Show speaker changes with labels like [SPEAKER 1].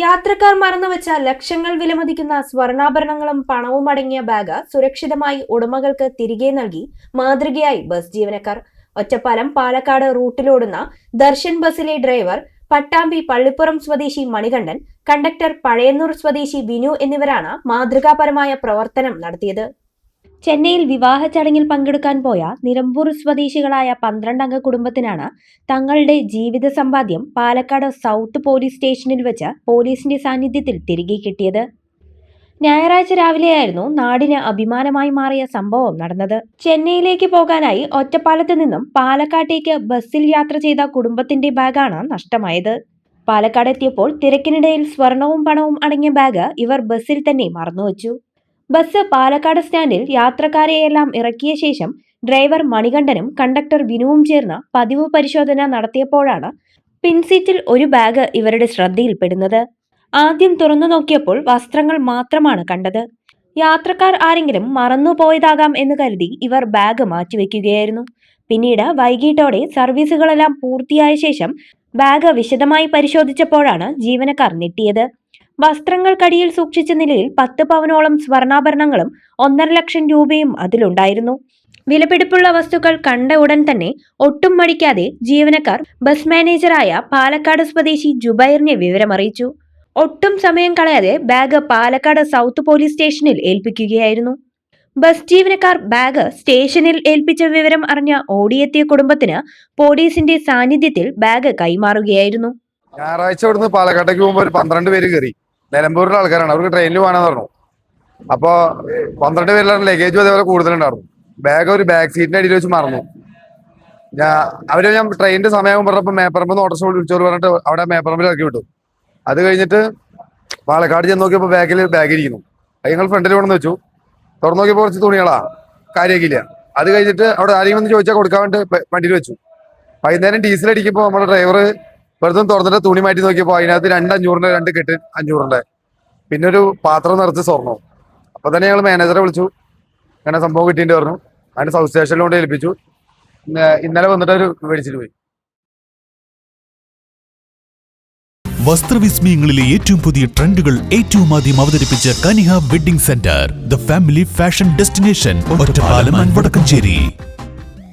[SPEAKER 1] യാത്രക്കാർ മറന്നുവെച്ച ലക്ഷങ്ങൾ വിലമതിക്കുന്ന സ്വർണ്ണാഭരണങ്ങളും പണവും അടങ്ങിയ ബാഗ് സുരക്ഷിതമായി ഉടമകൾക്ക് തിരികെ നൽകി മാതൃകയായി ബസ് ജീവനക്കാർ. ഒറ്റപ്പാലം പാലക്കാട് റൂട്ടിലോടുന്ന ദർശൻ ബസിലെ ഡ്രൈവർ, പട്ടാമ്പി പള്ളിപ്പുറം സ്വദേശി മണികണ്ഠൻ, കണ്ടക്ടർ പഴയന്നൂർ സ്വദേശി വിനു എന്നിവരാണ് മാതൃകാപരമായ പ്രവർത്തനം നടത്തിയത്. ചെന്നൈയിൽ വിവാഹ ചടങ്ങിൽ പങ്കെടുക്കാൻ പോയ നിലമ്പൂർ സ്വദേശികളായ 12 അംഗ കുടുംബത്തിനാണ് തങ്ങളുടെ ജീവിത സമ്പാദ്യം പാലക്കാട് സൗത്ത് പോലീസ് സ്റ്റേഷനിൽ വെച്ച് പോലീസിന്റെ സാന്നിധ്യത്തിൽ തിരികെ കിട്ടിയത്. ഞായറാഴ്ച രാവിലെയായിരുന്നു നാടിന് അഭിമാനമായി മാറിയ സംഭവം നടന്നത്. ചെന്നൈയിലേക്ക് പോകാനായി ഒറ്റപ്പാലത്ത് നിന്നും പാലക്കാട്ടേക്ക് ബസ്സിൽ യാത്ര ചെയ്ത കുടുംബത്തിന്റെ ബാഗാണ് നഷ്ടമായത്. പാലക്കാട് എത്തിയപ്പോൾ തിരക്കിനിടയിൽ സ്വർണവും പണവും അടങ്ങിയ ബാഗ് ഇവർ ബസ്സിൽ തന്നെ മറന്നുവച്ചു. ബസ് പാലക്കാട് സ്റ്റാൻഡിൽ യാത്രക്കാരെയെല്ലാം ഇറക്കിയ ശേഷം ഡ്രൈവർ മണികണ്ഠനും കണ്ടക്ടർ വിനുവും ചേർന്ന് പതിവ് പരിശോധന നടത്തിയപ്പോഴാണ് പിൻസീറ്റിൽ ഒരു ബാഗ് ഇവരുടെ ശ്രദ്ധയിൽപ്പെടുന്നത്. ആദ്യം തുറന്നു നോക്കിയപ്പോൾ വസ്ത്രങ്ങൾ മാത്രമാണ് കണ്ടത്. യാത്രക്കാർ ആരെങ്കിലും മറന്നുപോയതാകാം എന്ന് കരുതി ഇവർ ബാഗ് മാറ്റിവെക്കുകയായിരുന്നു. പിന്നീട് വൈകിട്ടോടെ സർവീസുകളെല്ലാം പൂർത്തിയായ ശേഷം ബാഗ് വിശദമായി പരിശോധിച്ചപ്പോഴാണ് ജീവനക്കാർ ഞെട്ടിയത്. വസ്ത്രങ്ങൾക്കടിയിൽ സൂക്ഷിച്ച നിലയിൽ 10 പവനോളം സ്വർണ്ണാഭരണങ്ങളും 1.5 ലക്ഷം രൂപയും അതിലുണ്ടായിരുന്നു. വിലപിടിപ്പുള്ള വസ്തുക്കൾ കണ്ട ഉടൻ തന്നെ ഒട്ടും മടിക്കാതെ ജീവനക്കാർ ബസ് മാനേജറായ പാലക്കാട് സ്വദേശി ജുബൈറിനെ വിവരമറിയിച്ചു. ഒട്ടും സമയം കളയാതെ ബാഗ് പാലക്കാട് സൗത്ത് പോലീസ് സ്റ്റേഷനിൽ ഏൽപ്പിക്കുകയായിരുന്നു. ബസ് ജീവനക്കാർ ബാഗ് സ്റ്റേഷനിൽ ഏൽപ്പിച്ച വിവരം അറിഞ്ഞ ഓടിയെത്തിയ കുടുംബത്തിന് പോലീസിന്റെ സാന്നിധ്യത്തിൽ ബാഗ് കൈമാറുകയായിരുന്നു.
[SPEAKER 2] ഞായറാഴ്ച ഇവിടുന്ന് പാലക്കാട്ടേക്ക് പോകുമ്പോൾ ഒരു 12 പേര് കയറി. നിലമ്പൂരിലെ ആൾക്കാരാണ്, അവർക്ക് ട്രെയിനിൽ പോകാനെന്ന് പറഞ്ഞു. അപ്പോൾ 12 പേരിലാണ് ലഗേജും അതേപോലെ കൂടുതലുണ്ടായിരുന്നു. ബാഗ് ഒരു ബാക്ക് സീറ്റിന്റെ അടിയിൽ വെച്ച് മറന്നു. ഞാൻ ട്രെയിനിന്റെ സമയം പറഞ്ഞപ്പോൾ മേപ്പറമ്പ് ഓട്ടോസ് വിളിച്ചോറ് പറഞ്ഞിട്ട് അവിടെ മേപ്പറമ്പിൽ ഇറക്കി വിട്ടു. അത് കഴിഞ്ഞിട്ട് പാലക്കാട് ചെന്ന് നോക്കിയപ്പോൾ ബാഗിൽ ബാഗ് ഇരിക്കുന്നു. അത് ഞങ്ങൾ ഫ്രണ്ടിൽ കൊണ്ടു വെച്ചു. തുറന്നു നോക്കിയപ്പോൾ കുറച്ച് തുണികളാ, കാര്യമാക്കില്ല. അത് കഴിഞ്ഞിട്ട് അവിടെ ആരെങ്കിലും ഒന്ന് ചോദിച്ചാൽ കൊടുക്കാൻ വേണ്ടി വണ്ടിയിൽ വെച്ചു. വൈകുന്നേരം ഡീസൽ അടിക്കുമ്പോൾ നമ്മുടെ ഡ്രൈവർ വെറുതെ തുറന്നിട്ട് തുണി മാറ്റി നോക്കിയപ്പോൾ അതിനകത്ത് 2 500-ന്റെ 2 കെട്ട് 500-ന്റെ പിന്നെ ഒരു പാത്രം നിറച്ച് സ്വർണ്ണവും. അപ്പൊ തന്നെ ഞങ്ങൾ മാനേജറെ വിളിച്ചു. അങ്ങനെ സംഭവം കിട്ടിയിട്ട് പറഞ്ഞു. അതിന് സൗത്ത് സ്റ്റേഷനിൽ കൊണ്ട് ഏൽപ്പിച്ചു. ഇന്നലെ വന്നിട്ട് ഒരു മേടിച്ചിട്ട് പോയി.
[SPEAKER 3] വസ്ത്രവിസ്മയങ്ങളിലെ ഏറ്റവും പുതിയ ട്രെൻഡുകൾ ഏറ്റവും ആദ്യം അവതരിപ്പിച്ച Kaniha wedding centre, the family fashion destination, Ottapalam and Vadakkanchery.